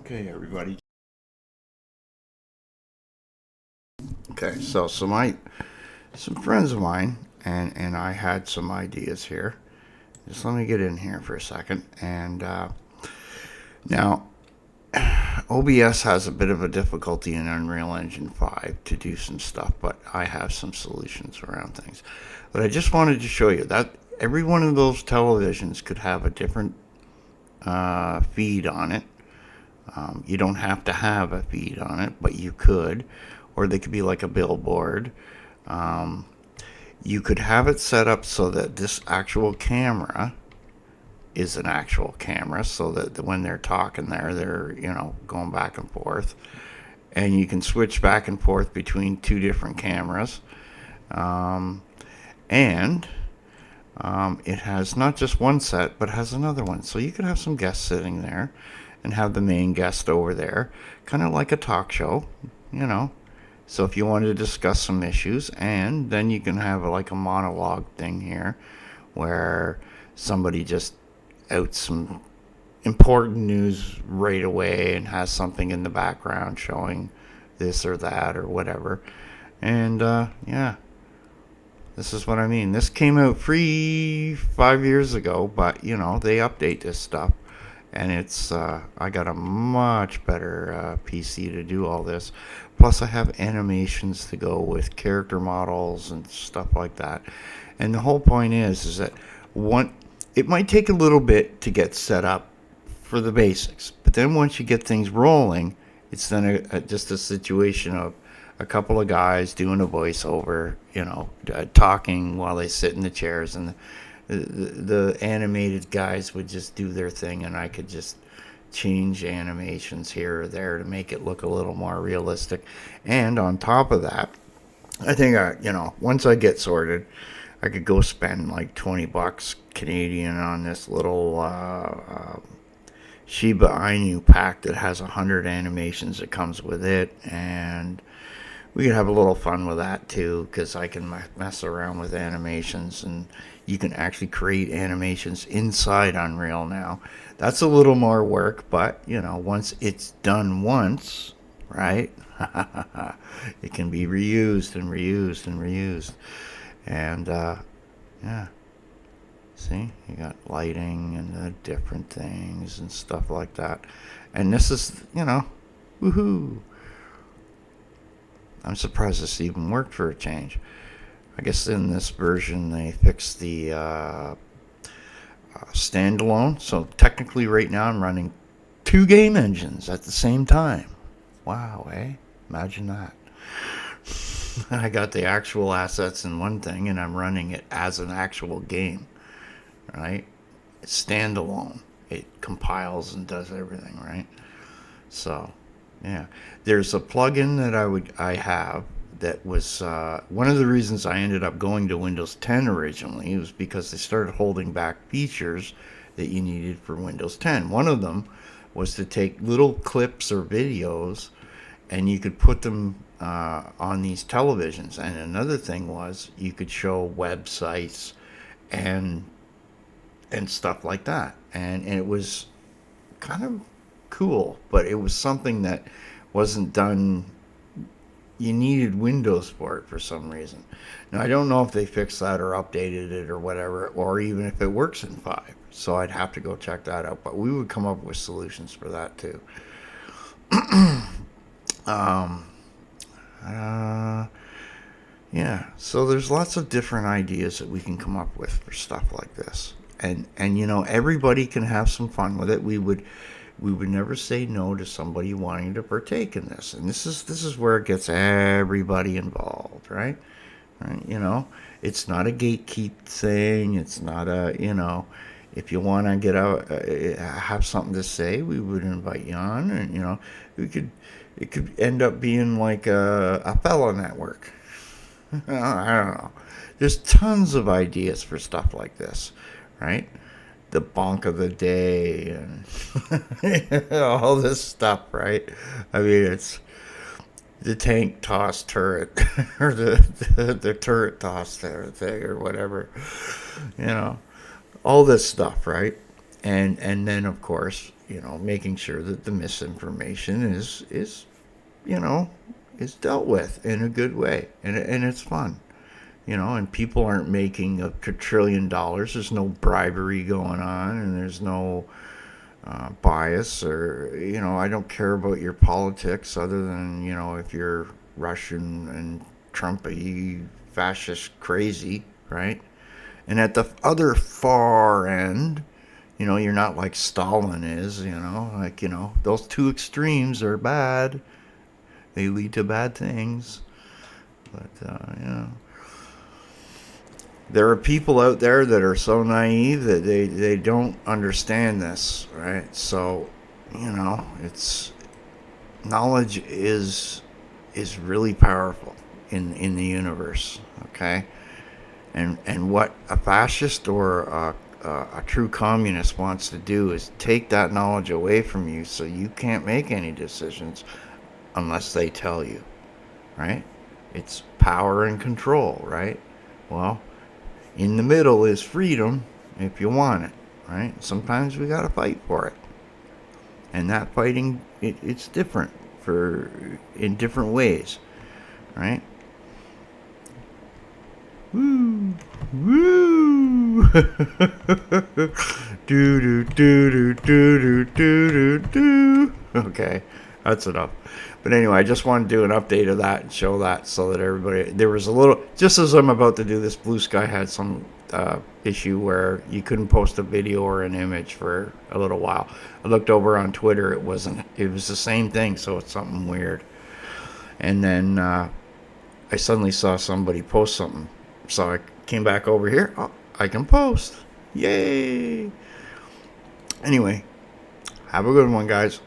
Okay, everybody. Okay, so some friends of mine and I had some ideas here. Just let me get in here for a second. And now OBS has a bit of a difficulty in Unreal Engine 5 to do some stuff, but I have some solutions around things. But I just wanted to show you that every one of those televisions could have a different feed on it. You don't have to have a feed on it, but you could, or they could be like a billboard. Um, you could have it set up so that this actual camera is an actual camera, so that when they're talking there, they're going back and forth, and you can switch back and forth between two different cameras, um, and it has not just one set, but has another one. So you could have some guests sitting there and have the main guest over there, kind of like a talk show, you know. So if you want to discuss some issues, and then you can have like a monologue thing here where somebody just outs some important news right away and has something in the background showing this or that or whatever. And yeah, this is what I mean. This came out free 5 years ago, but they update this stuff, and it's I got a much better PC to do all this. Plus, I have animations to go with character models and stuff like that. And the whole point is that it might take a little bit to get set up for the basics, but then once you get things rolling, it's then just a situation of a couple of guys doing a voiceover, talking while they sit in the chairs, and the animated guys would just do their thing, and I could just change animations here or there to make it look a little more realistic. And on top of that, I think once I get sorted, I could go spend like $20 Canadian on this little Shiba Inu pack that has 100 animations that comes with it, and we could have a little fun with that too, because I can mess around with animations, and you can actually create animations inside Unreal now. That's a little more work, but once it's done once, right? It can be reused and reused and reused. And yeah, see, you got lighting and the different things and stuff like that. And this is, woohoo. I'm surprised this even worked for a change. I guess in this version they fixed the standalone. So technically right now I'm running two game engines at the same time. Wow, eh? Imagine that. I got the actual assets in one thing, and I'm running it as an actual game, right? It's standalone. It compiles and does everything, right? So yeah, there's a plugin that I have that was one of the reasons I ended up going to Windows 10 originally. It was because they started holding back features that you needed for Windows 10. One of them was to take little clips or videos, and you could put them on these televisions. And another thing was you could show websites and stuff like that. And it was kind of cool, but it was something that wasn't done. You needed Windows for it for some reason. Now I don't know if they fixed that or updated it or whatever, or even if it works in 5. So I'd have to go check that out. But we would come up with solutions for that too. Yeah. So there's lots of different ideas that we can come up with for stuff like this, and everybody can have some fun with it. We would never say no to somebody wanting to partake in this. And this is where it gets everybody involved, right? Right? It's not a gatekeep thing. It's not a, if you want to get out, have something to say, we would invite you on, and it could end up being like a fella network. I don't know. There's tons of ideas for stuff like this, right? The bonk of the day and all this stuff, right? I mean, it's the tank toss turret or the turret toss thing or whatever, all this stuff, right? And then of course, making sure that the misinformation you know, is dealt with in a good way, and it's fun. And people aren't making a quadrillion dollars. There's no bribery going on, and there's no bias, or I don't care about your politics other than if you're Russian and Trumpy, fascist, crazy, right? And at the other far end, you're not like Stalin is. Those two extremes are bad. They lead to bad things. But there are people out there that are so naive that they don't understand this, right? So, it's knowledge is really powerful in the universe, okay? And what a fascist or a true communist wants to do is take that knowledge away from you, so you can't make any decisions unless they tell you, right? It's power and control, right? Well, in the middle is freedom if you want it, right? Sometimes we got to fight for it. And that fighting, it's different in different ways, right? Woo! Woo! do do do do do do do do. Okay, that's enough. But anyway, I just wanted to do an update of that and show that so that everybody, there was a little, just as I'm about to do this, Blue Sky had some issue where you couldn't post a video or an image for a little while. I looked over on Twitter, it was the same thing, so it's something weird. And then I suddenly saw somebody post something. So I came back over here. Oh, I can post. Yay! Anyway, have a good one, guys.